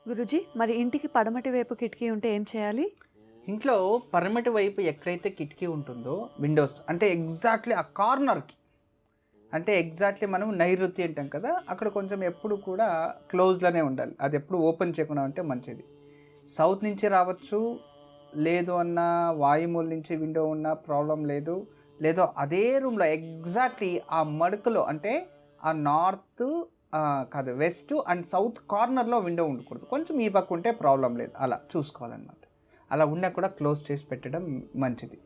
గురుజీ, మరి ఇంటికి పడమటి వైపు కిటికీ ఉంటే ఏం చేయాలి? ఇంట్లో పరమటి వైపు ఎక్కడైతే కిటికీ ఉంటుందో విండోస్ అంటే ఎగ్జాక్ట్లీ ఆ కార్నర్కి, అంటే ఎగ్జాక్ట్లీ మనం నైరుతి అంటాం కదా, అక్కడ కొంచెం ఎప్పుడు కూడా క్లోజ్లోనే ఉండాలి. అది ఎప్పుడు ఓపెన్ చేయకుండా ఉంటే మంచిది. సౌత్ నుంచి రావచ్చు, లేదు అన్న వాయుమూల నుంచి విండో ఉన్న ప్రాబ్లం లేదు. లేదో అదే రూమ్లో ఎగ్జాక్ట్లీ ఆ మడుకులో, అంటే ఆ నార్త్ కాదు వెస్ట్ అండ్ సౌత్ కార్నర్లో విండో ఉండకూడదు. కొంచెం ఈ పక్క ఉంటే ప్రాబ్లం లేదు, అలా చూసుకోవాలన్నమాట. అలా ఉన్నా కూడా క్లోజ్ చేసి పెట్టడం మంచిది.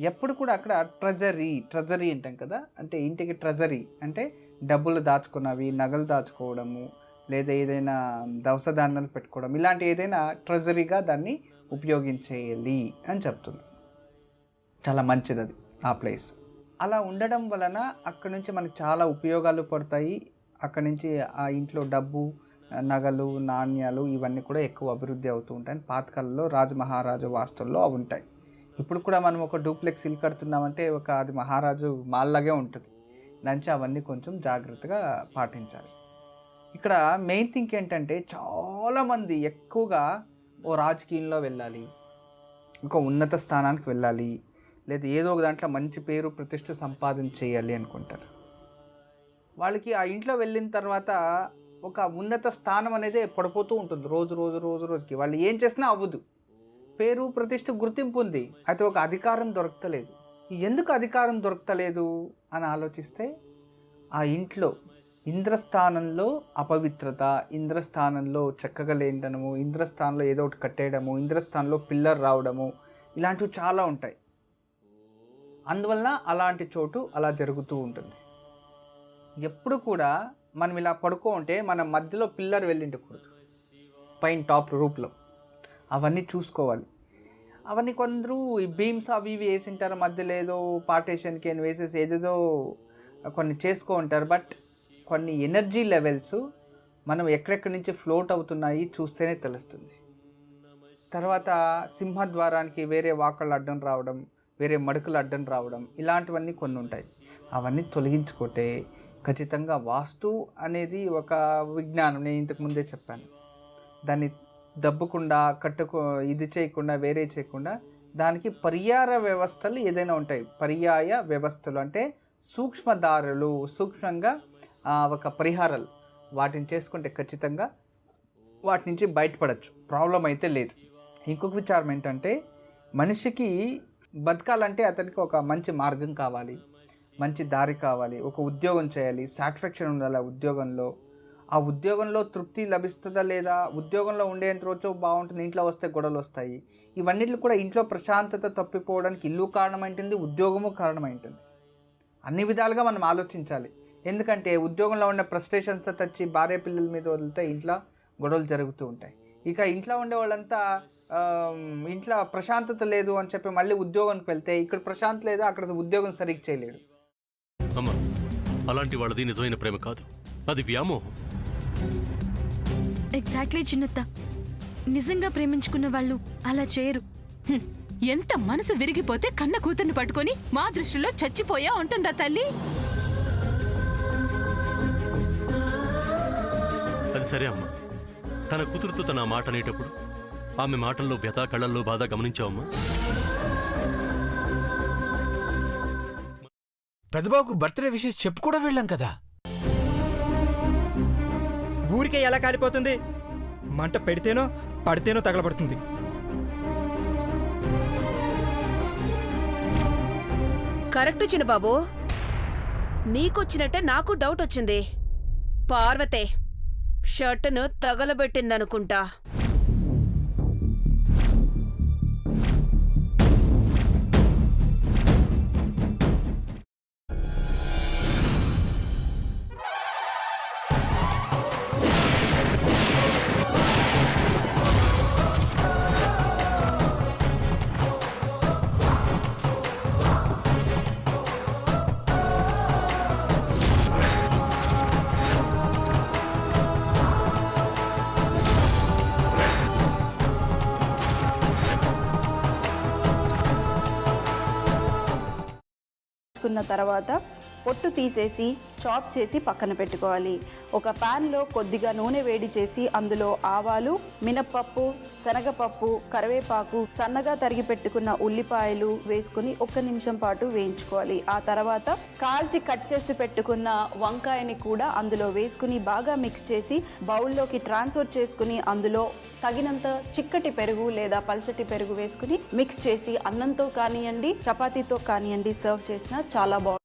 ఎప్పుడు కూడా అక్కడ ట్రెజరీ అంటాం కదా, అంటే ఇంటికి ట్రెజరీ అంటే డబ్బులు దాచుకున్నవి, నగలు దాచుకోవడము, లేదా ఏదైనా దవస ధాన్యాలు పెట్టుకోవడం, ఇలాంటి ఏదైనా ట్రెజరీగా దాన్ని ఉపయోగించేయాలి అని చెప్తుంది. చాలా మంచిది అది ఆ ప్లేస్. అలా ఉండడం వలన అక్కడి నుంచి మనకు చాలా ఉపయోగాలు పడతాయి. అక్కడి నుంచి ఆ ఇంట్లో డబ్బు, నగలు, నాణ్యాలు ఇవన్నీ కూడా ఎక్కువ అభివృద్ధి అవుతూ ఉంటాయి. పాతకాలంలో రాజమహారాజు వాస్తుల్లో అవి ఉంటాయి. ఇప్పుడు కూడా మనం ఒక డూప్లెక్స్ ఇల్లు కడుతున్నామంటే అది మహారాజు మాల్లాగే ఉంటుంది. దానికి అవన్నీ కొంచెం జాగ్రత్తగా పాటించాలి. ఇక్కడ మెయిన్ థింగ్ ఏంటంటే, చాలామంది ఎక్కువగా ఓ రాజకీయంలో వెళ్ళాలి, ఒక ఉన్నత స్థానానికి వెళ్ళాలి, లేదా ఏదో ఒక దాంట్లో మంచి పేరు ప్రతిష్ట సంపాదన చేయాలి అనుకుంటారు. వాళ్ళకి ఆ ఇంట్లో వెళ్ళిన తర్వాత ఒక ఉన్నత స్థానం అనేది పడిపోతూ ఉంటుంది. రోజుకి వాళ్ళు ఏం చేసినా అవ్వదు. పేరు ప్రతిష్ట గుర్తింపు ఉంది, అయితే ఒక అధికారం దొరకలేదు. ఎందుకు అధికారం దొరకలేదు అని ఆలోచిస్తే, ఆ ఇంట్లో ఇంద్రస్థానంలో అపవిత్రత, ఇంద్రస్థానంలో చక్కగా లేండనము, ఇంద్రస్థానంలో ఏదో ఒకటి కట్టేయడము, ఇంద్రస్థానంలో పిల్లర్ రావడము, ఇలాంటివి చాలా ఉంటాయి. అందువలన అలాంటి చోటు అలా జరుగుతూ ఉంటుంది. ఎప్పుడు కూడా మనం ఇలా పడుకో ఉంటే మన మధ్యలో పిల్లర్ వెళ్ళిండకూడదు, పైన టాప్ రూప్లో. అవన్నీ చూసుకోవాలి. అవన్నీ కొందరు ఈ బీమ్స్ అవి ఇవి వేసింటారు, మధ్యలో ఏదో పార్టేషన్కి అని వేసేసి ఏదేదో కొన్ని చేసుకో ఉంటారు. బట్ కొన్ని ఎనర్జీ లెవెల్స్ మనం ఎక్కడెక్కడి నుంచి ఫ్లోట్ అవుతున్నాయి చూస్తేనే తెలుస్తుంది. తర్వాత సింహద్వారానికి వేరే వాకళ్ళు అడ్డం రావడం, వేరే మడుకులు అడ్డం రావడం, ఇలాంటివన్నీ కొన్ని ఉంటాయి. అవన్నీ తొలగించుకుంటే ఖచ్చితంగా వాస్తు అనేది ఒక విజ్ఞానం. నేను ఇంతకుముందే చెప్పాను. దాన్ని దబ్బకుండా ఇది చేయకుండా, వేరే చేయకుండా దానికి పర్యాయ వ్యవస్థలు ఏదైనా ఉంటాయి. పర్యాయ వ్యవస్థలు అంటే సూక్ష్మదారులు, సూక్ష్మంగా ఒక పరిహారాలు, వాటిని చేసుకుంటే ఖచ్చితంగా వాటి నుంచి బయటపడచ్చు, ప్రాబ్లం అయితే లేదు. ఇంకొక విచారం ఏంటంటే, మనిషికి బతకాలంటే అతనికి ఒక మంచి మార్గం కావాలి, మంచి దారి కావాలి, ఒక ఉద్యోగం చేయాలి, సాటిస్ఫాక్షన్ ఉండాలి ఆ ఉద్యోగంలో. ఆ ఉద్యోగంలో తృప్తి లభిస్తుందా లేదా, ఉద్యోగంలో ఉండేంత రోజు బాగుంటుంది, ఇంట్లో వస్తే గొడవలు వస్తాయి. ఇవన్నిట్లు కూడా ఇంట్లో ప్రశాంతత తప్పిపోవడానికి ఇల్లు కారణమైంటుంది, ఉద్యోగము కారణమైంటుంది. అన్ని విధాలుగా మనం ఆలోచించాలి. ఎందుకంటే ఉద్యోగంలో ఉన్న ఫ్రస్ట్రేషన్స్తో తెచ్చి భార్య పిల్లల మీద వదిలితే ఇంట్లో గొడవలు జరుగుతూ ఉంటాయి. ఇక ఇంట్లో ఉండే వాళ్ళంతా ఇంట్లో ప్రశాంతత లేదు అని చెప్పి మళ్ళీ ఉద్యోగానికి వెళ్తే ఇక్కడ ప్రశాంతత లేదు, అక్కడ ఉద్యోగం సరిగ్గా చేయలేడు. అమ్మా, అలాంటి వాళ్ళది నిజమైన ప్రేమ కాదు, అది వ్యామోహం. ఎగ్జాక్ట్లీ చిన్నత్త, నిజంగా ప్రేమించుకున్న వాళ్ళు అలా చేయరు. ఎంత మనసు విరిగిపోతే కన్న కూతుర్ని పట్టుకొని మా దృష్టిలో చచ్చిపోయా ఉంటుందా తల్లి? అది సరే అమ్మా, తన కూతురుతో తన మాట అనేటప్పుడు ఆమె మాటల్లో వ్యథ, కళ్ళల్లో బాధ గమనించావమ్మా? పెద్దబాబుకు బర్త్డే విషెస్ చెప్పు కూడా వెళ్ళాం కదా. ఊరికే ఎలా కాలిపోతుంది? మంట పెడితేనో పడితేనో తగలబడుతుంది. కరెక్ట్ చిన్నబాబు, నీకొచ్చినట్టే నాకు డౌట్ వచ్చింది. పార్వతే షర్టును తగలబెట్టిందనుకుంటా. తర్వాత పొట్టు తీసేసి చాప్ చేసి పక్కన పెట్టుకోవాలి. ఒక ప్యాన్లో కొద్దిగా నూనె వేడి చేసి అందులో ఆవాలు, మినప్పప్పు, శనగపప్పు, కరివేపాకు, సన్నగా తరిగి పెట్టుకున్న ఉల్లిపాయలు వేసుకుని 1 నిమిషం పాటు వేయించుకోవాలి. ఆ తర్వాత కాల్చి కట్ చేసి పెట్టుకున్న వంకాయని కూడా అందులో వేసుకుని బాగా మిక్స్ చేసి బౌల్లోకి ట్రాన్స్ఫర్ చేసుకుని అందులో తగినంత చిక్కటి పెరుగు లేదా పల్చటి పెరుగు వేసుకుని మిక్స్ చేసి అన్నంతో కానివ్వండి, చపాతీతో కానివ్వండి సర్వ్ చేసినా చాలా బాగుంటుంది.